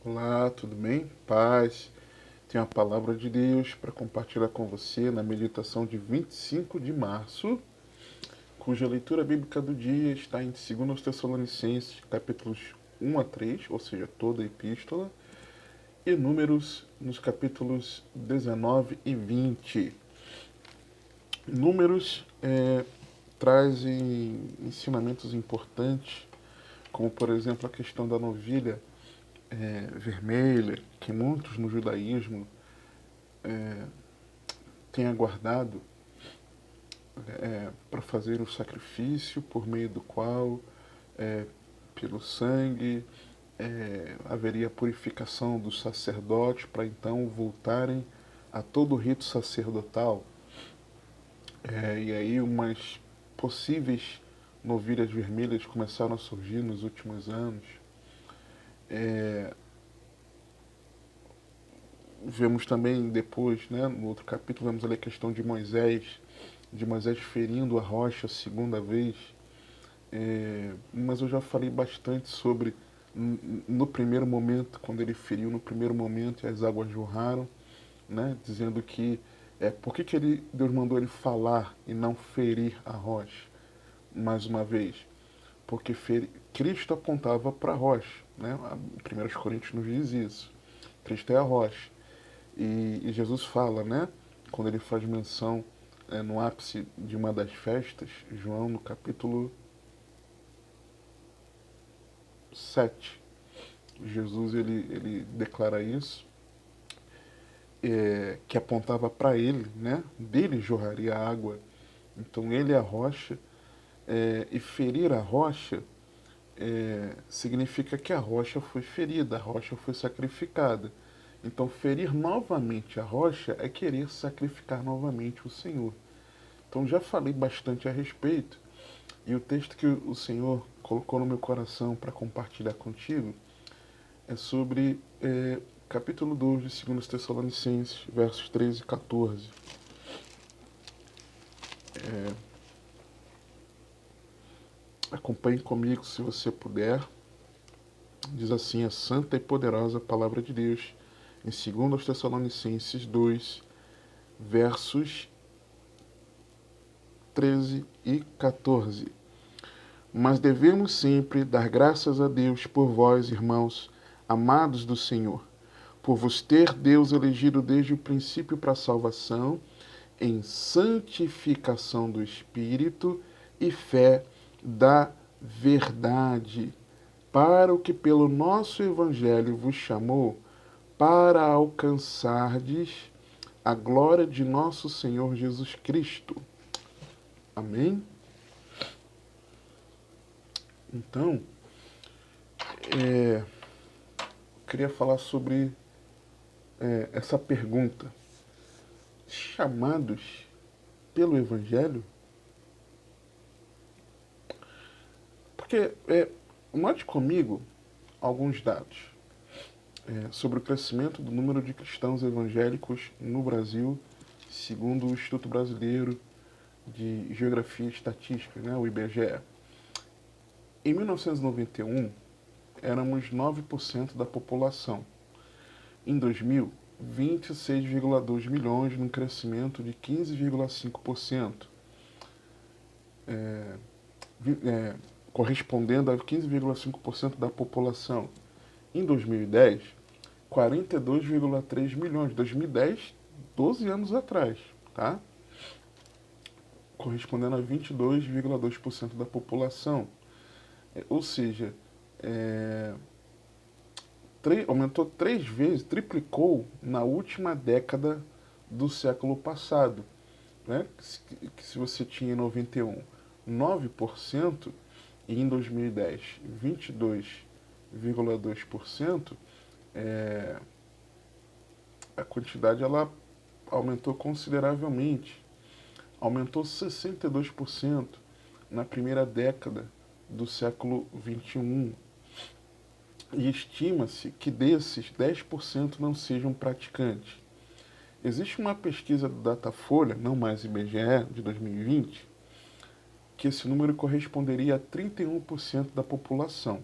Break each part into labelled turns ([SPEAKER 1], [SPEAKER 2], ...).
[SPEAKER 1] Olá, tudo bem? Paz. Tenho a palavra de Deus para compartilhar com você na meditação de 25 de março, cuja leitura bíblica do dia está em 2 Tessalonicenses, capítulos 1 a 3, ou seja, toda a epístola, e Números nos capítulos 19 e 20. Números trazem ensinamentos importantes, como por exemplo a questão da novilha vermelha, que muitos no judaísmo têm aguardado para fazer o sacrifício por meio do qual, pelo sangue, haveria purificação dos sacerdotes para então voltarem a todo o rito sacerdotal. E aí umas possíveis novilhas vermelhas começaram a surgir nos últimos anos. Vemos também depois, né, no outro capítulo, vemos ali a questão de Moisés ferindo a rocha a segunda vez. Mas eu já falei bastante sobre no primeiro momento, quando ele feriu no primeiro momento e as águas jorraram, né, dizendo que por que Deus mandou ele falar e não ferir a rocha mais uma vez? Porque Cristo apontava para a rocha, né? 1 Coríntios nos diz isso. Cristo é a rocha. E Jesus fala, né? Quando ele faz menção no ápice de uma das festas, João no capítulo 7, Jesus ele declara isso, que apontava para ele, né? Dele jorraria água. Então ele é a rocha, e ferir a rocha significa que a rocha foi ferida, a rocha foi sacrificada. Então ferir novamente a rocha é querer sacrificar novamente o Senhor. Então já falei bastante a respeito, e o texto que o Senhor colocou no meu coração para compartilhar contigo é sobre capítulo 2 de 2 Tessalonicenses, versos 13 e 14. Acompanhe comigo se você puder. Diz assim a santa e poderosa palavra de Deus em 2 Tessalonicenses 2, versos 13 e 14. Mas devemos sempre dar graças a Deus por vós, irmãos, amados do Senhor, por vos ter Deus elegido desde o princípio para a salvação, em santificação do Espírito e fé da verdade, para o que pelo nosso Evangelho vos chamou, para alcançardes a glória de nosso Senhor Jesus Cristo. Amém? Então, queria falar sobre essa pergunta. Chamados pelo Evangelho? Porque, note comigo alguns dados sobre o crescimento do número de cristãos evangélicos no Brasil, segundo o Instituto Brasileiro de Geografia e Estatística, né, o IBGE. Em 1991, éramos 9% da população. Em 2000, 26,2 milhões, num crescimento de 15,5%, correspondendo a 15,5% da população. Em 2010, 42,3 milhões. 2010, 12 anos atrás, tá? Correspondendo a 22,2% da população. Ou seja, aumentou 3 vezes, triplicou na última década do século passado. Né? Que se você tinha em 91 9% e em 2010 22,2%, a quantidade ela aumentou consideravelmente. Aumentou 62% na primeira década do século 21. E estima-se que desses, 10% não sejam praticantes. Existe uma pesquisa do Datafolha, não mais IBGE, de 2020, que esse número corresponderia a 31% da população.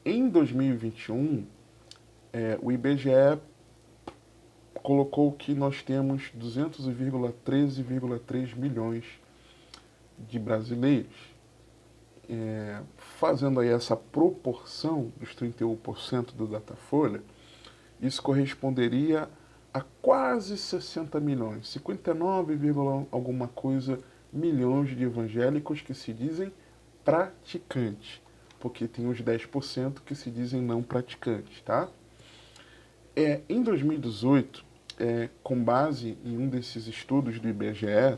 [SPEAKER 1] Em 2021, o IBGE colocou que nós temos 200,13,3 milhões de brasileiros. Fazendo aí essa proporção dos 31% do Datafolha, isso corresponderia a quase 60 milhões, 59, alguma coisa milhões de evangélicos que se dizem praticantes, porque tem os 10% que se dizem não praticantes, tá? Em 2018, com base em um desses estudos do IBGE,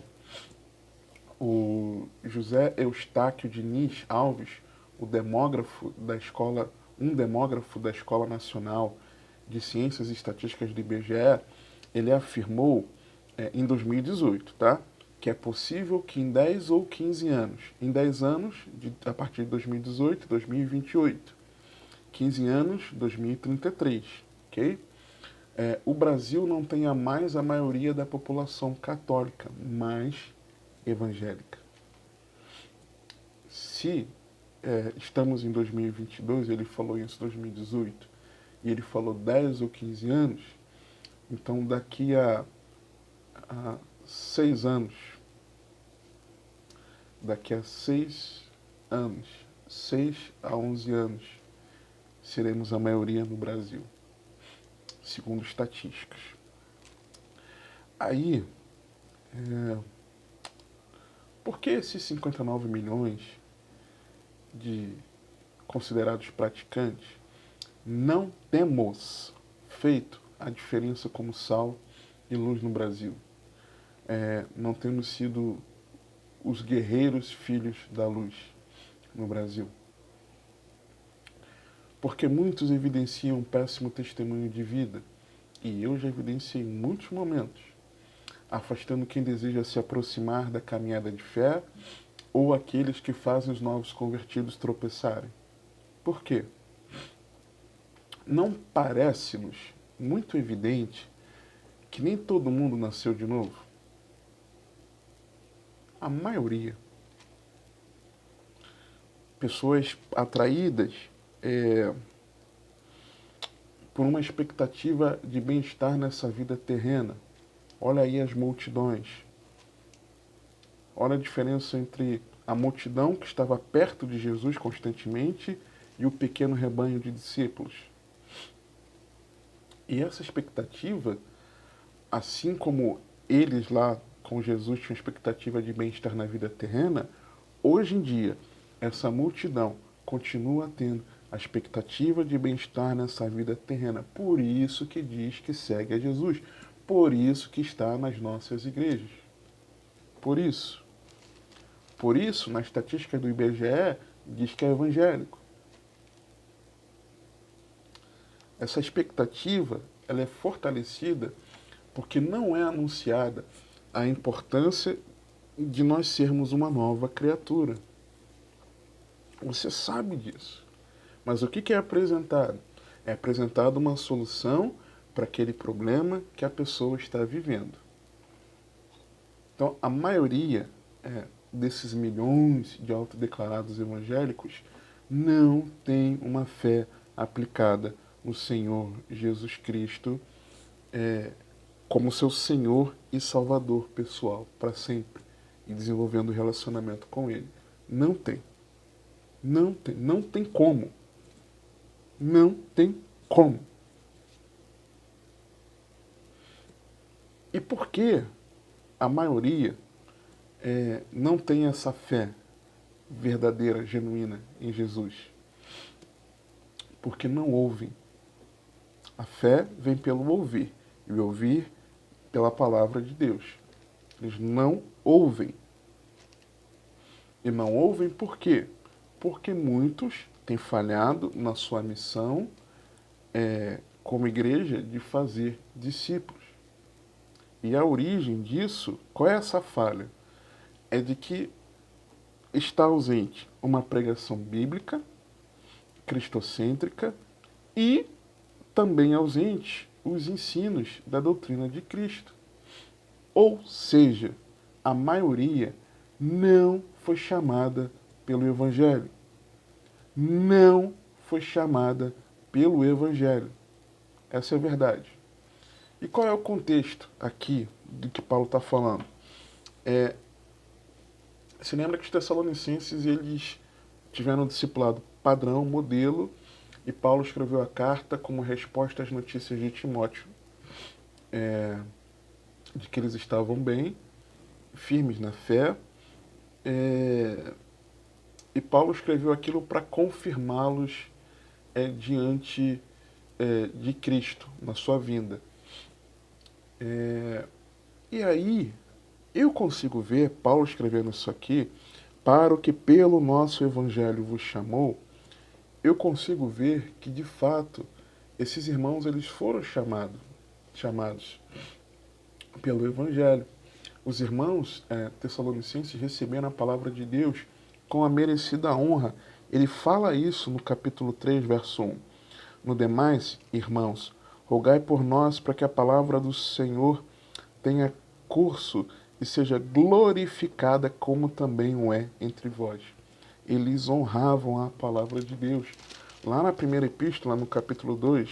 [SPEAKER 1] o José Eustáquio Diniz Alves, um demógrafo da Escola Nacional de Ciências e Estatísticas do IBGE, ele afirmou em 2018, tá? Que é possível que em 10 ou 15 anos, em 10 anos, a partir de 2018, 2028, 15 anos, 2033, ok? O Brasil não tenha mais a maioria da população católica, mas evangélica. Se estamos em 2022, ele falou isso em 2018, e ele falou 10 ou 15 anos, então daqui a 6 anos, daqui a 6 anos, 6 a 11 anos, seremos a maioria no Brasil, segundo estatísticas. Aí, por que esses 59 milhões de considerados praticantes não temos feito a diferença como sal e luz no Brasil? Não temos sido os guerreiros filhos da luz no Brasil. Porque muitos evidenciam um péssimo testemunho de vida, e eu já evidenciei em muitos momentos, afastando quem deseja se aproximar da caminhada de fé ou aqueles que fazem os novos convertidos tropeçarem. Por quê? Não parece-nos muito evidente que nem todo mundo nasceu de novo? A maioria. Pessoas atraídas por uma expectativa de bem-estar nessa vida terrena. Olha aí as multidões. Olha a diferença entre a multidão que estava perto de Jesus constantemente e o pequeno rebanho de discípulos. E essa expectativa, assim como eles lá com Jesus tinham expectativa de bem-estar na vida terrena, hoje em dia essa multidão continua tendo a expectativa de bem-estar nessa vida terrena. Por isso que diz que segue a Jesus. Por isso que está nas nossas igrejas. Por isso, na estatística do IBGE, diz que é evangélico. Essa expectativa ela é fortalecida porque não é anunciada a importância de nós sermos uma nova criatura. Você sabe disso. Mas o que é apresentado? É apresentada uma solução para aquele problema que a pessoa está vivendo. Então, a maioria desses milhões de autodeclarados evangélicos não tem uma fé aplicada no Senhor Jesus Cristo como seu Senhor e Salvador pessoal para sempre e desenvolvendo relacionamento com Ele. Não tem. Não tem. Não tem como. Não tem como. E por que a maioria não tem essa fé verdadeira, genuína em Jesus? Porque não ouvem. A fé vem pelo ouvir, e o ouvir pela palavra de Deus. Eles não ouvem. E não ouvem por quê? Porque muitos têm falhado na sua missão como igreja de fazer discípulos. E a origem disso, qual é essa falha? É de que está ausente uma pregação bíblica, cristocêntrica, e também ausente os ensinos da doutrina de Cristo. Ou seja, a maioria não foi chamada pelo Evangelho. Não foi chamada pelo Evangelho. Essa é a verdade. E qual é o contexto aqui do que Paulo está falando? Se lembra que os Tessalonicenses eles tiveram um discipulado padrão, modelo, e Paulo escreveu a carta como resposta às notícias de Timóteo, de que eles estavam bem, firmes na fé, e Paulo escreveu aquilo para confirmá-los diante de Cristo, na sua vinda. E aí, eu consigo ver Paulo escrevendo isso aqui, para o que pelo nosso evangelho vos chamou, eu consigo ver que, de fato, esses irmãos eles foram chamados pelo evangelho. Os irmãos tessalonicenses receberam a palavra de Deus com a merecida honra. Ele fala isso no capítulo 3, verso 1. No demais, irmãos, rogai por nós para que a palavra do Senhor tenha curso e seja glorificada como também o é entre vós. Eles honravam a palavra de Deus. Lá na primeira epístola, no capítulo 2,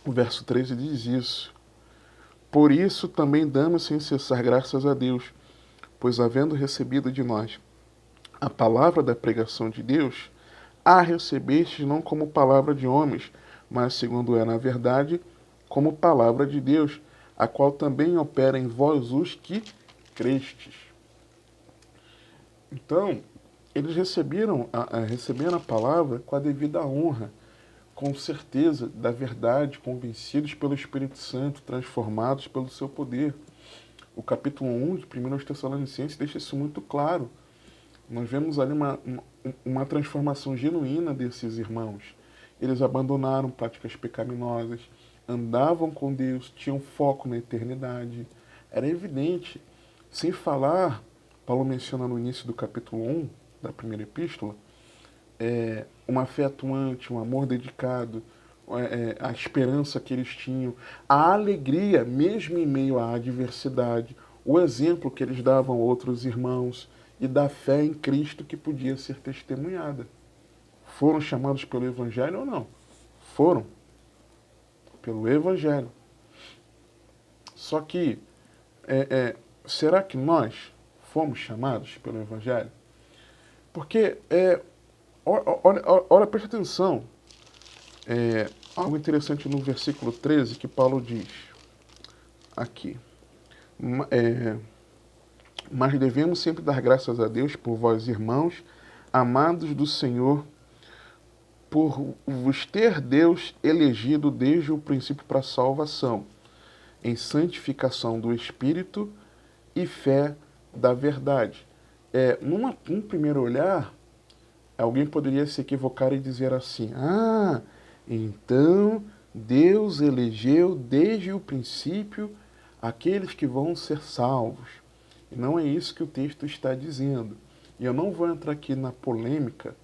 [SPEAKER 1] o verso 13 diz isso. Por isso também damos sem cessar graças a Deus, pois havendo recebido de nós a palavra da pregação de Deus, a recebestes não como palavra de homens, mas segundo é na verdade, como palavra de Deus, a qual também opera em vós os que crestes. Então, eles receberam a palavra com a devida honra, com certeza da verdade, convencidos pelo Espírito Santo, transformados pelo seu poder. O capítulo 1 de 1 Tessalonicenses deixa isso muito claro. Nós vemos ali uma transformação genuína desses irmãos. Eles abandonaram práticas pecaminosas, andavam com Deus, tinham foco na eternidade. Era evidente. Sem falar, Paulo menciona no início do capítulo 1 da primeira epístola, uma fé atuante, um amor dedicado, a esperança que eles tinham, a alegria, mesmo em meio à adversidade, o exemplo que eles davam a outros irmãos e da fé em Cristo que podia ser testemunhada. Foram chamados pelo Evangelho ou não? Foram. Pelo Evangelho. Só que, será que nós fomos chamados pelo Evangelho? Porque, olha, preste atenção. Algo interessante no versículo 13 que Paulo diz aqui. Mas devemos sempre dar graças a Deus por vós, irmãos, amados do Senhor, por vos ter Deus elegido desde o princípio para a salvação, em santificação do Espírito e fé da verdade. Num primeiro olhar, alguém poderia se equivocar e dizer assim: então Deus elegeu desde o princípio aqueles que vão ser salvos. E não é isso que o texto está dizendo. E eu não vou entrar aqui na polêmica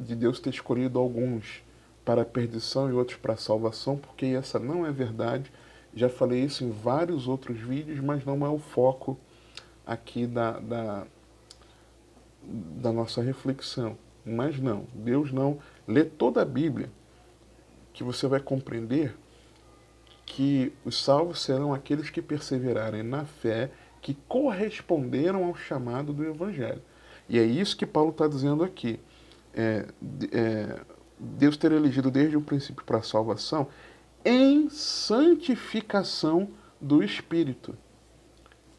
[SPEAKER 1] de Deus ter escolhido alguns para a perdição e outros para a salvação, porque essa não é verdade. Já falei isso em vários outros vídeos, mas não é o foco aqui da nossa reflexão. Mas não, Deus não. Lê toda a Bíblia, que você vai compreender que os salvos serão aqueles que perseverarem na fé, que corresponderam ao chamado do Evangelho. E é isso que Paulo está dizendo aqui. Deus ter elegido desde o princípio para a salvação em santificação do Espírito.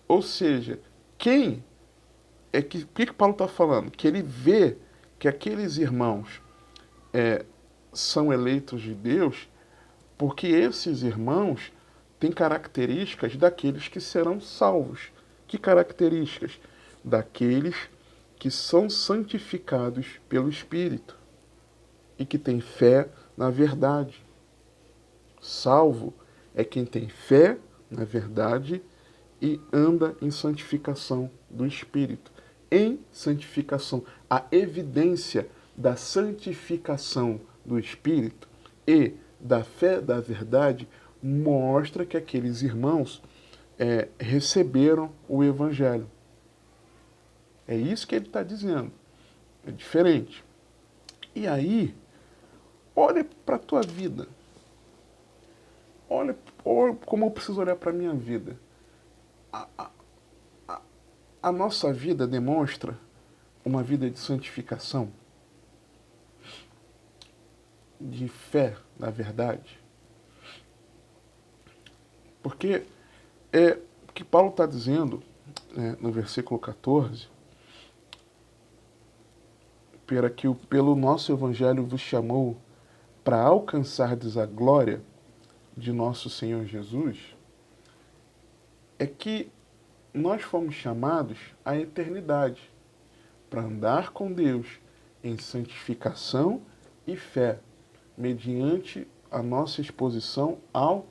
[SPEAKER 1] Ou seja, o que Paulo está falando? Que ele vê que aqueles irmãos são eleitos de Deus porque esses irmãos têm características daqueles que serão salvos. Que características? Daqueles que são santificados pelo Espírito e que têm fé na verdade. Salvo é quem tem fé na verdade e anda em santificação do Espírito. Em santificação, a evidência da santificação do Espírito e da fé da verdade mostra que aqueles irmãos receberam o Evangelho. É isso que ele está dizendo. É diferente. E aí, olha para a tua vida. Olha como eu preciso olhar para a minha vida. A, a, a nossa vida demonstra uma vida de santificação, de fé, na verdade. Porque o que Paulo está dizendo, né, no versículo 14, para que pelo nosso evangelho vos chamou para alcançardes a glória de nosso Senhor Jesus, é que nós fomos chamados à eternidade, para andar com Deus em santificação e fé, mediante a nossa exposição ao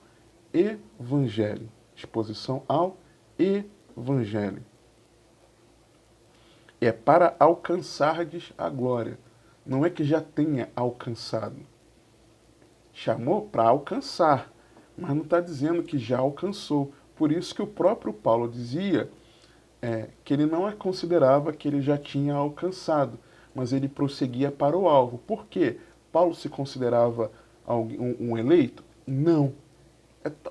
[SPEAKER 1] Evangelho. Exposição ao Evangelho. É para alcançardes a glória. Não é que já tenha alcançado. Chamou para alcançar, mas não está dizendo que já alcançou. Por isso que o próprio Paulo dizia que ele não considerava que ele já tinha alcançado, mas ele prosseguia para o alvo. Por quê? Paulo se considerava um eleito? Não.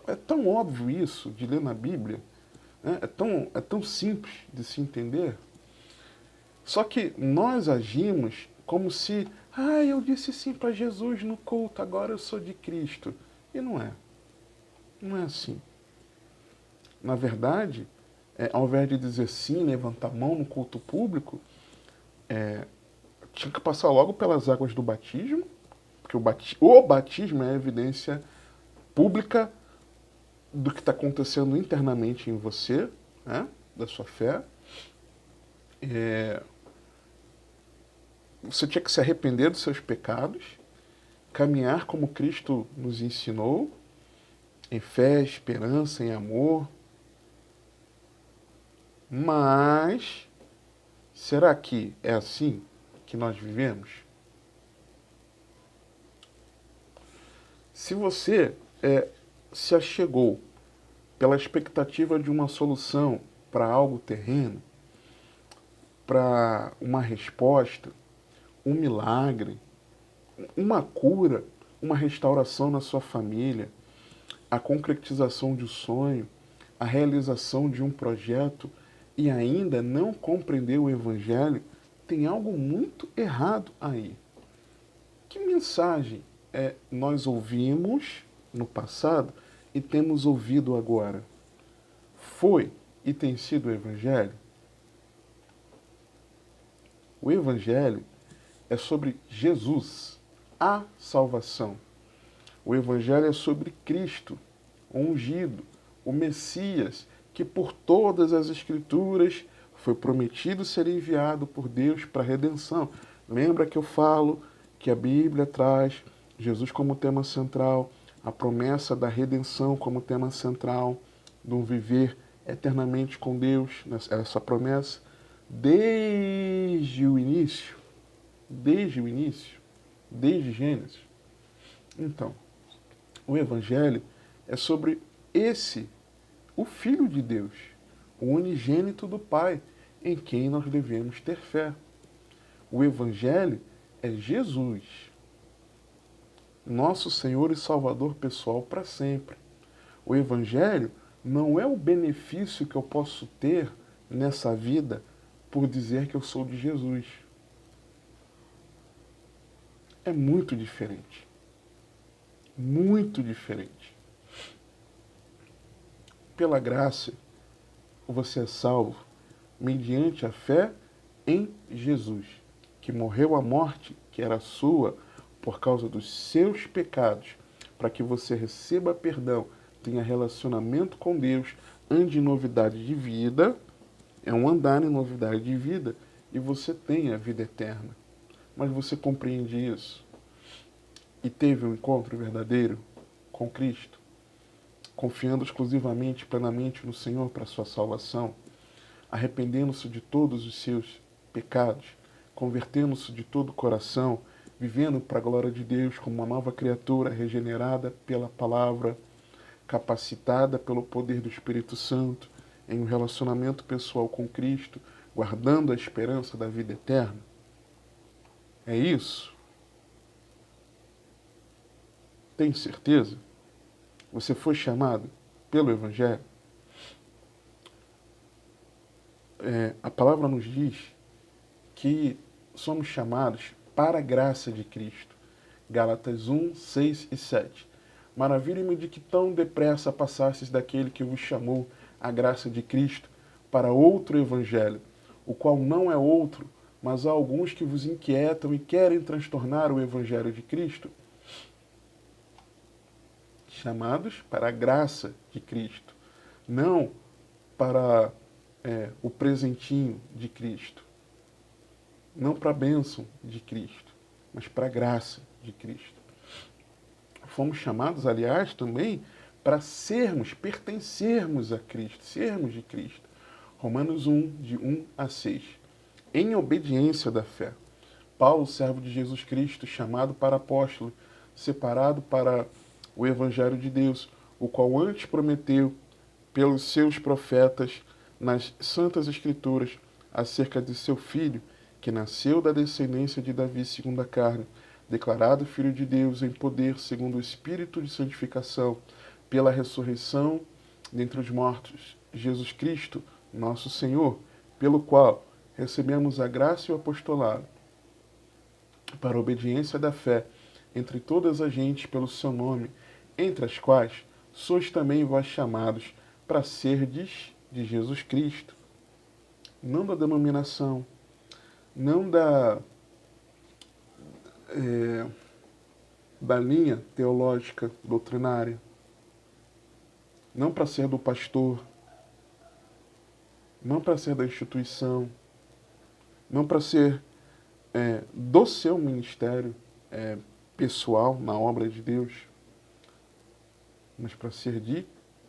[SPEAKER 1] É tão óbvio isso de ler na Bíblia, né? É tão simples de se entender. Só que nós agimos como se, eu disse sim para Jesus no culto, agora eu sou de Cristo. E não é. Não é assim. Na verdade, ao invés de dizer sim, levantar a mão no culto público, tinha que passar logo pelas águas do batismo, porque o batismo é a evidência pública do que está acontecendo internamente em você, né, da sua fé. Você tinha que se arrepender dos seus pecados, caminhar como Cristo nos ensinou, em fé, esperança, em amor. Mas será que é assim que nós vivemos? Se você se achegou pela expectativa de uma solução para algo terreno, para uma resposta, um milagre, uma cura, uma restauração na sua família, a concretização de um sonho, a realização de um projeto e ainda não compreendeu o Evangelho, tem algo muito errado aí. Que mensagem nós ouvimos no passado e temos ouvido agora? Foi e tem sido o Evangelho? O Evangelho é sobre Jesus, a salvação. O Evangelho é sobre Cristo, o ungido, o Messias, que por todas as Escrituras foi prometido ser enviado por Deus para a redenção. Lembra que eu falo que a Bíblia traz Jesus como tema central, a promessa da redenção como tema central, de um viver eternamente com Deus, essa promessa, desde o início, desde Gênesis. Então, o Evangelho é sobre o Filho de Deus, o unigênito do Pai, em quem nós devemos ter fé. O Evangelho é Jesus, nosso Senhor e Salvador pessoal para sempre. O Evangelho não é o benefício que eu posso ter nessa vida por dizer que eu sou de Jesus. É muito diferente. Muito diferente. Pela graça, você é salvo mediante a fé em Jesus, que morreu a morte que era sua por causa dos seus pecados, para que você receba perdão, tenha relacionamento com Deus, ande em novidade de vida, é um andar em novidade de vida, e você tenha a vida eterna. Mas você compreende isso? E teve um encontro verdadeiro com Cristo, confiando exclusivamente, plenamente no Senhor para a sua salvação, arrependendo-se de todos os seus pecados, convertendo-se de todo o coração, vivendo para a glória de Deus como uma nova criatura regenerada pela palavra, capacitada pelo poder do Espírito Santo, em um relacionamento pessoal com Cristo, guardando a esperança da vida eterna. É isso? Tem certeza? Você foi chamado pelo Evangelho? A palavra nos diz que somos chamados para a graça de Cristo. Gálatas 1, 6 e 7. Maravilhe-me de que tão depressa passastes daquele que vos chamou a graça de Cristo para outro evangelho, o qual não é outro, mas há alguns que vos inquietam e querem transtornar o evangelho de Cristo. Chamados para a graça de Cristo, não para o presentinho de Cristo, não para a bênção de Cristo, mas para a graça de Cristo. Fomos chamados, aliás, também para pertencermos a Cristo, sermos de Cristo. Romanos 1, de 1 a 6. Em obediência da fé. Paulo, servo de Jesus Cristo, chamado para apóstolo, separado para o Evangelho de Deus, o qual antes prometeu pelos seus profetas nas Santas Escrituras acerca de seu filho, que nasceu da descendência de Davi segundo a carne, declarado Filho de Deus em poder segundo o Espírito de santificação, pela ressurreição dentre os mortos, Jesus Cristo, nosso Senhor, pelo qual recebemos a graça e o apostolado, para a obediência da fé entre todas as gentes pelo seu nome, entre as quais sois também vós chamados para serdes de Jesus Cristo, não da denominação, não da linha teológica doutrinária, não para ser do pastor, não para ser da instituição, não para ser do seu ministério pessoal na obra de Deus, mas para ser de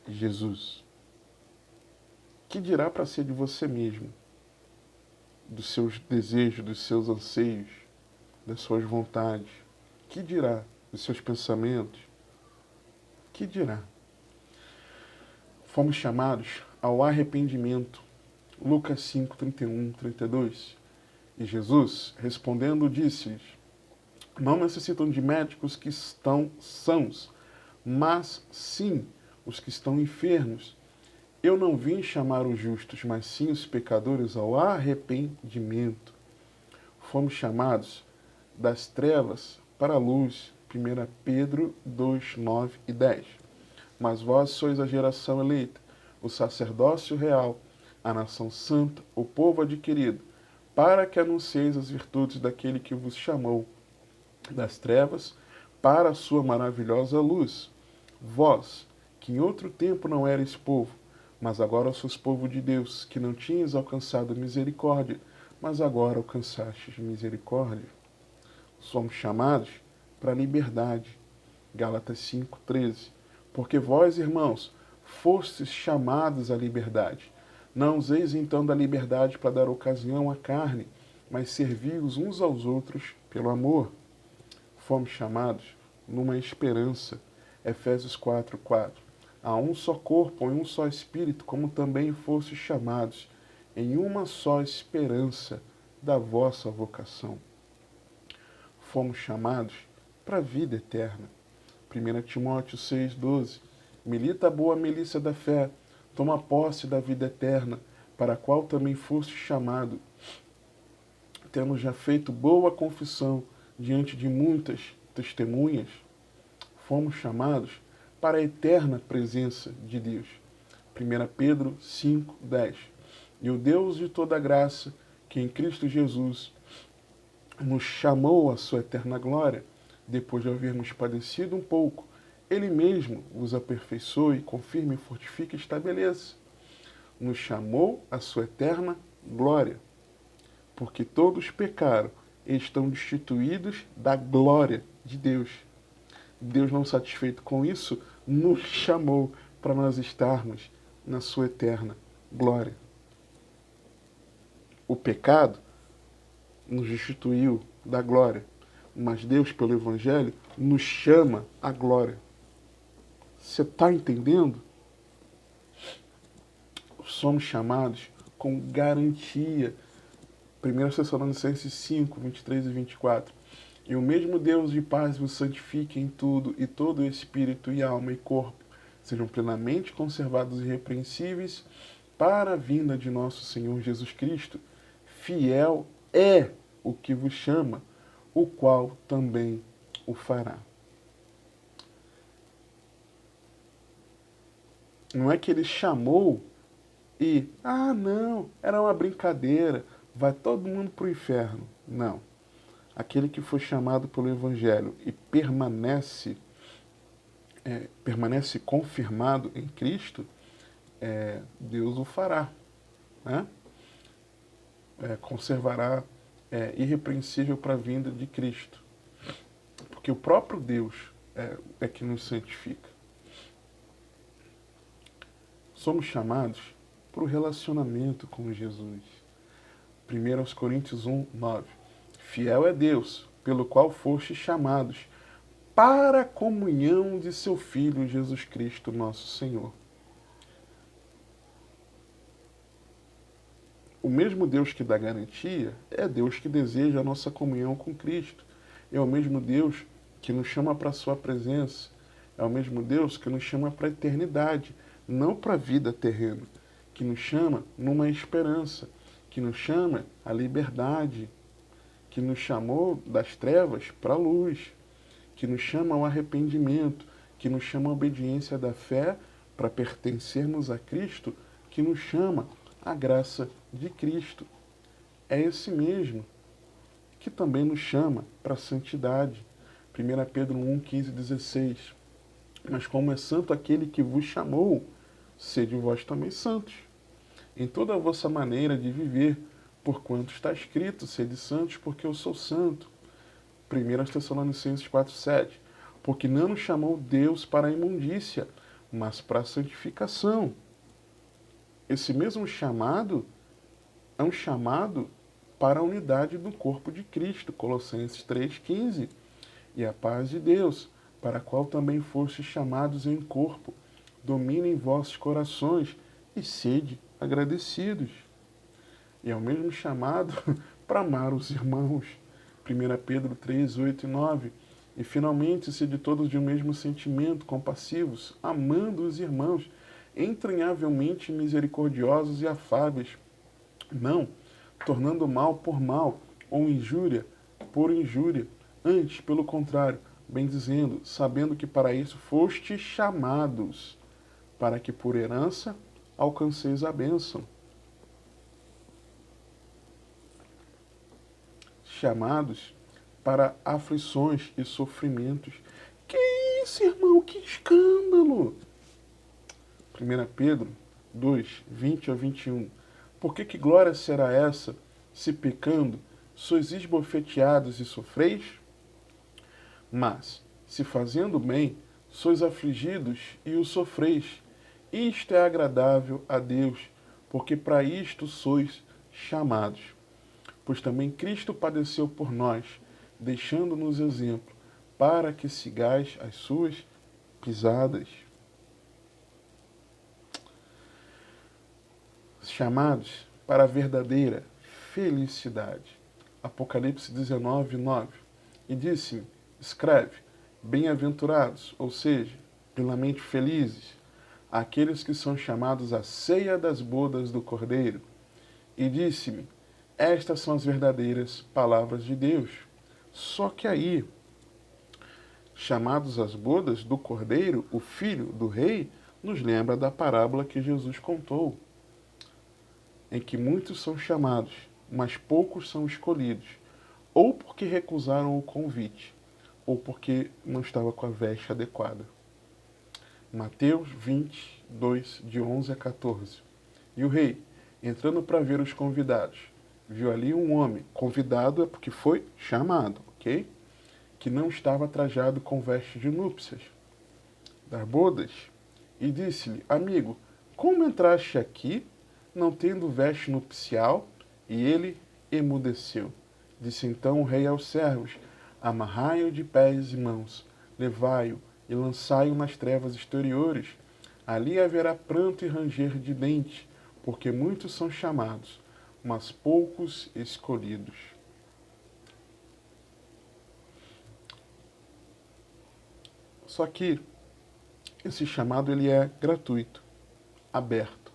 [SPEAKER 1] Jesus. Que dirá para ser de você mesmo, dos seus desejos, dos seus anseios, das suas vontades? Que dirá dos seus pensamentos? Que dirá? Fomos chamados ao arrependimento. Lucas 5, 31, 32. E Jesus, respondendo, disse-lhes: não necessitam de médicos que estão sãos, mas sim os que estão enfermos. Eu não vim chamar os justos, mas sim os pecadores ao arrependimento. Fomos chamados das trevas para a luz. 1 Pedro 2, 9 e 10. Mas vós sois a geração eleita, o sacerdócio real, a nação santa, o povo adquirido, para que anuncieis as virtudes daquele que vos chamou das trevas para a sua maravilhosa luz. Vós, que em outro tempo não erais povo, mas agora sois povo de Deus, que não tinhas alcançado misericórdia, mas agora alcançastes misericórdia. Somos chamados para a liberdade. Gálatas 5, 13. Porque vós, irmãos, fostes chamados à liberdade. Não useis então da liberdade para dar ocasião à carne, mas servi-os uns aos outros pelo amor. Fomos chamados numa esperança. Efésios 4, 4. Há um só corpo e um só espírito, como também fostes chamados, em uma só esperança da vossa vocação. Fomos chamados para a vida eterna. 1 Timóteo 6, 12. Milita a boa milícia da fé, toma posse da vida eterna, para a qual também foste chamado, tendo já feito boa confissão diante de muitas testemunhas. Fomos chamados para a eterna presença de Deus. 1 Pedro 5, 10. E o Deus de toda graça, que em Cristo Jesus nos chamou à sua eterna glória, depois de havermos padecido um pouco, Ele mesmo vos aperfeiçoe, confirme, fortifique e estabeleça. Nos chamou à sua eterna glória, porque todos pecaram e estão destituídos da glória de Deus. Deus, não satisfeito com isso, nos chamou para nós estarmos na sua eterna glória. O pecado nos destituiu da glória, mas Deus, pelo Evangelho, nos chama à glória. Você está entendendo? Somos chamados com garantia 1 Tessalonicenses 5, 23 e 24. E o mesmo Deus de paz vos santifique em tudo, e todo o espírito e alma e corpo sejam plenamente conservados irrepreensíveis para a vinda de nosso Senhor Jesus Cristo. Fiel é o que vos chama, o qual também o fará. Não é que ele chamou e, não, era uma brincadeira, vai todo mundo para o inferno. Não. Aquele que foi chamado pelo Evangelho e permanece confirmado em Cristo, Deus o fará. Né? Conservará irrepreensível para a vinda de Cristo. Porque o próprio Deus é que nos santifica. Somos chamados para o relacionamento com Jesus. 1 Coríntios 1, 9. Fiel é Deus, pelo qual fostes chamados, para a comunhão de seu Filho Jesus Cristo, nosso Senhor. O mesmo Deus que dá garantia é Deus que deseja a nossa comunhão com Cristo. É o mesmo Deus que nos chama para a sua presença. É o mesmo Deus que nos chama para a eternidade, não para a vida terrena. Que nos chama numa esperança, que nos chama à liberdade, que nos chamou das trevas para a luz, que nos chama ao arrependimento, que nos chama à obediência da fé para pertencermos a Cristo, que nos chama à graça de Cristo. É esse mesmo que também nos chama para a santidade. 1 Pedro 1, 15 e 16. Mas como é santo aquele que vos chamou, sede vós também santos, em toda a vossa maneira de viver, porquanto está escrito, sede santos, porque eu sou santo. 1 Tessalonicenses 4, 7. Porque não nos chamou Deus para a imundícia, mas para a santificação. Esse mesmo chamado é um chamado para a unidade do corpo de Cristo, Colossenses 3,15. E a paz de Deus, para a qual também fostes chamados em corpo, domine em vossos corações e sede agradecidos. E é o mesmo chamado para amar os irmãos. 1 Pedro 3, 8 e 9. E finalmente, sede todos de um mesmo sentimento, compassivos, amando os irmãos, entranhavelmente misericordiosos e afáveis, não tornando mal por mal, ou injúria por injúria, antes, pelo contrário, bendizendo, sabendo que para isso fostes chamados, para que por herança alcanceis a bênção. Chamados para aflições e sofrimentos. Que isso, irmão? Que escândalo! 1 Pedro 2, 20 a 21. Por que glória será essa, se pecando, sois esbofeteados e sofreis? Mas, se fazendo bem, sois afligidos e o sofreis. Isto é agradável a Deus, porque para isto sois chamados. Pois também Cristo padeceu por nós, deixando-nos exemplo, para que sigais as suas pisadas. Chamados para a verdadeira felicidade. Apocalipse 19, 9. E disse-me, escreve, bem-aventurados, ou seja, plenamente felizes, aqueles que são chamados à ceia das bodas do Cordeiro. E disse-me, estas são as verdadeiras palavras de Deus. Só que aí, chamados às bodas do Cordeiro, o filho do rei, nos lembra da parábola que Jesus contou, em que muitos são chamados, mas poucos são escolhidos, ou porque recusaram o convite, ou porque não estava com a veste adequada. Mateus 20, 2, de 11 a 14. E o rei, entrando para ver os convidados, viu ali um homem, convidado é porque foi chamado, ok? Que não estava trajado com veste de núpcias, das bodas, e disse-lhe, amigo, como entraste aqui, não tendo veste nupcial? E ele emudeceu. Disse então o rei aos servos, amarrai-o de pés e mãos, levai-o e lançai-o nas trevas exteriores. Ali haverá pranto e ranger de dentes, porque muitos são chamados, mas poucos escolhidos. Só que esse chamado ele é gratuito, aberto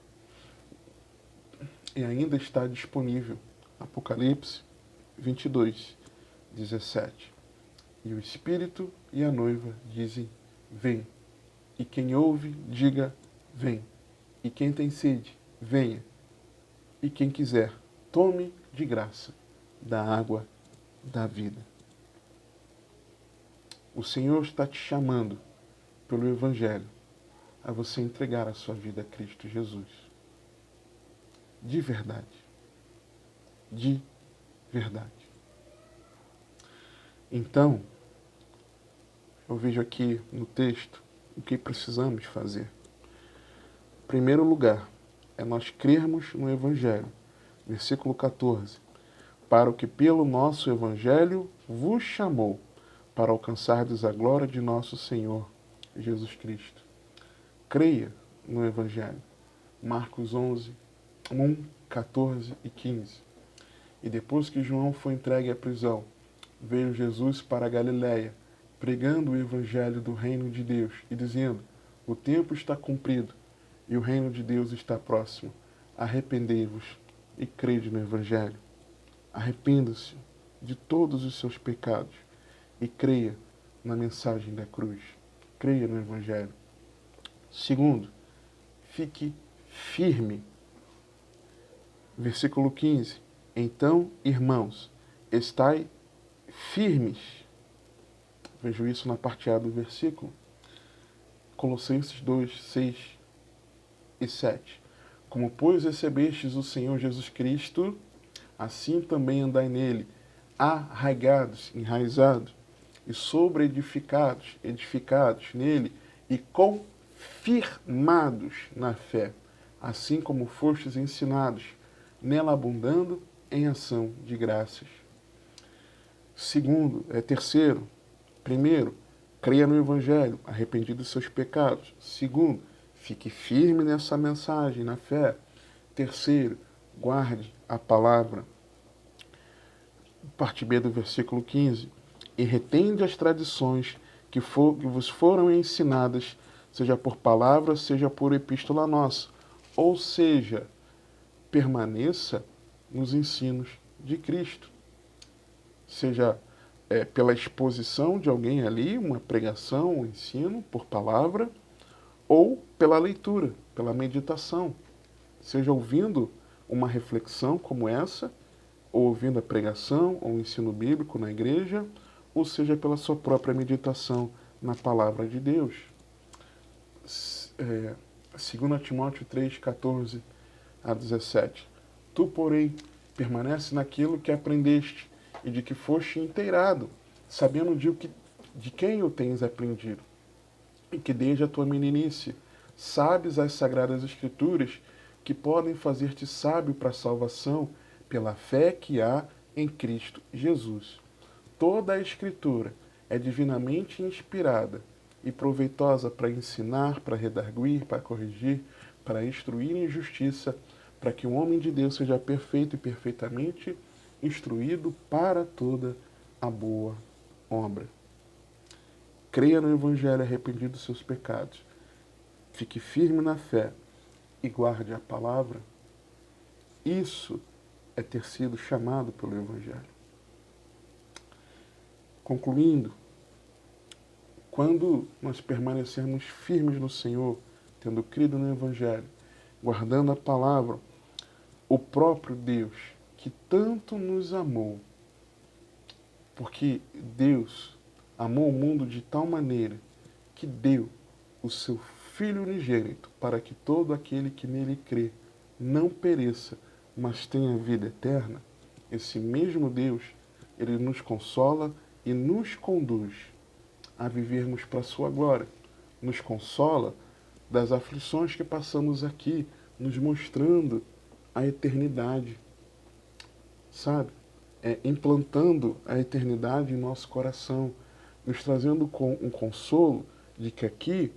[SPEAKER 1] e ainda está disponível. Apocalipse 22, 17. E o Espírito e a noiva dizem: vem. E quem ouve, diga: vem. E quem tem sede, venha. E quem quiser, tome de graça da água da vida. O Senhor está te chamando pelo Evangelho a você entregar a sua vida a Cristo Jesus. De verdade. De verdade. Então, eu vejo aqui no texto o que precisamos fazer. Em primeiro lugar, é nós crermos no Evangelho. Versículo 14. Para o que pelo nosso Evangelho vos chamou, para alcançardes a glória de nosso Senhor Jesus Cristo. Creia no Evangelho. Marcos 11, 1, 14 e 15. E depois que João foi entregue à prisão, veio Jesus para a Galiléia, pregando o Evangelho do reino de Deus e dizendo: o tempo está cumprido e o reino de Deus está próximo. Arrependei-vos e crede no Evangelho. Arrependa-se de todos os seus pecados e creia na mensagem da cruz. Creia no Evangelho. Segundo, fique firme. Versículo 15. Então, irmãos, estai firmes. Vejo isso na parte A do versículo. Colossenses 2, 6 e 7. Como, pois, recebestes o Senhor Jesus Cristo, assim também andai nele, arraigados, enraizados, e sobreedificados, edificados nele, e confirmados na fé, assim como fostes ensinados, nela abundando em ação de graças. Terceiro, primeiro, creia no Evangelho, arrependido dos seus pecados. Segundo, fique firme nessa mensagem, na fé. Terceiro, guarde a palavra. Parte B do versículo 15. E retende as tradições que vos foram ensinadas, seja por palavra, seja por epístola nossa. Ou seja, permaneça nos ensinos de Cristo. Seja pela exposição de alguém ali, uma pregação, um ensino por palavra, ou pela leitura, pela meditação. Seja ouvindo uma reflexão como essa, ou ouvindo a pregação, ou o ensino bíblico na igreja, ou seja pela sua própria meditação na palavra de Deus. 2 Timóteo 3, 14 a 17. Tu, porém, permanece naquilo que aprendeste e de que foste inteirado, sabendo de quem o tens aprendido, e que desde a tua meninice sabes as sagradas escrituras que podem fazer-te sábio para a salvação pela fé que há em Cristo Jesus. Toda a escritura é divinamente inspirada e proveitosa para ensinar, para redarguir, para corrigir, para instruir em justiça, para que o homem de Deus seja perfeito e perfeitamente instruído para toda a boa obra. Creia no Evangelho arrependido dos seus pecados. Fique firme na fé e guarde a palavra. Isso é ter sido chamado pelo Evangelho. Concluindo, quando nós permanecermos firmes no Senhor, tendo crido no Evangelho, guardando a palavra, o próprio Deus, que tanto nos amou, porque Deus amou o mundo de tal maneira que deu o seu Filho unigênito para que todo aquele que nele crê não pereça, mas tenha vida eterna. Esse mesmo Deus, ele nos consola e nos conduz a vivermos para a sua glória. Nos consola das aflições que passamos aqui, nos mostrando a eternidade, sabe? Implantando a eternidade em nosso coração, nos trazendo com um consolo de que aqui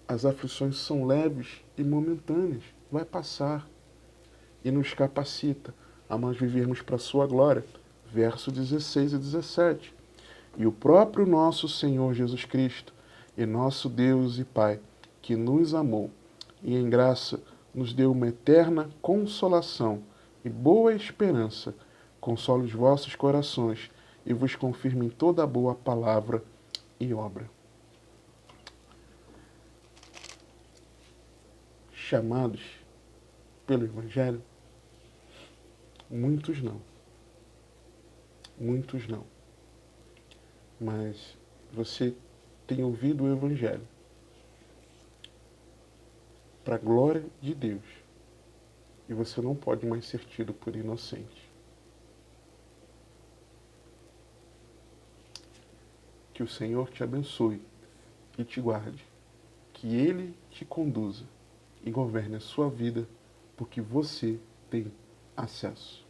[SPEAKER 1] as aflições são leves e momentâneas, vai passar, e nos capacita a nós vivermos para a sua glória. Verso 16 e 17. E o próprio nosso Senhor Jesus Cristo, e nosso Deus e Pai, que nos amou, e em graça nos deu uma eterna consolação e boa esperança, console os vossos corações e vos confirme em toda boa palavra e obra. Chamados pelo Evangelho? Muitos não. Muitos não. Mas você tem ouvido o Evangelho para a glória de Deus e você não pode mais ser tido por inocente. Que o Senhor te abençoe e te guarde. Que Ele te conduza e governe a sua vida, porque você tem acesso.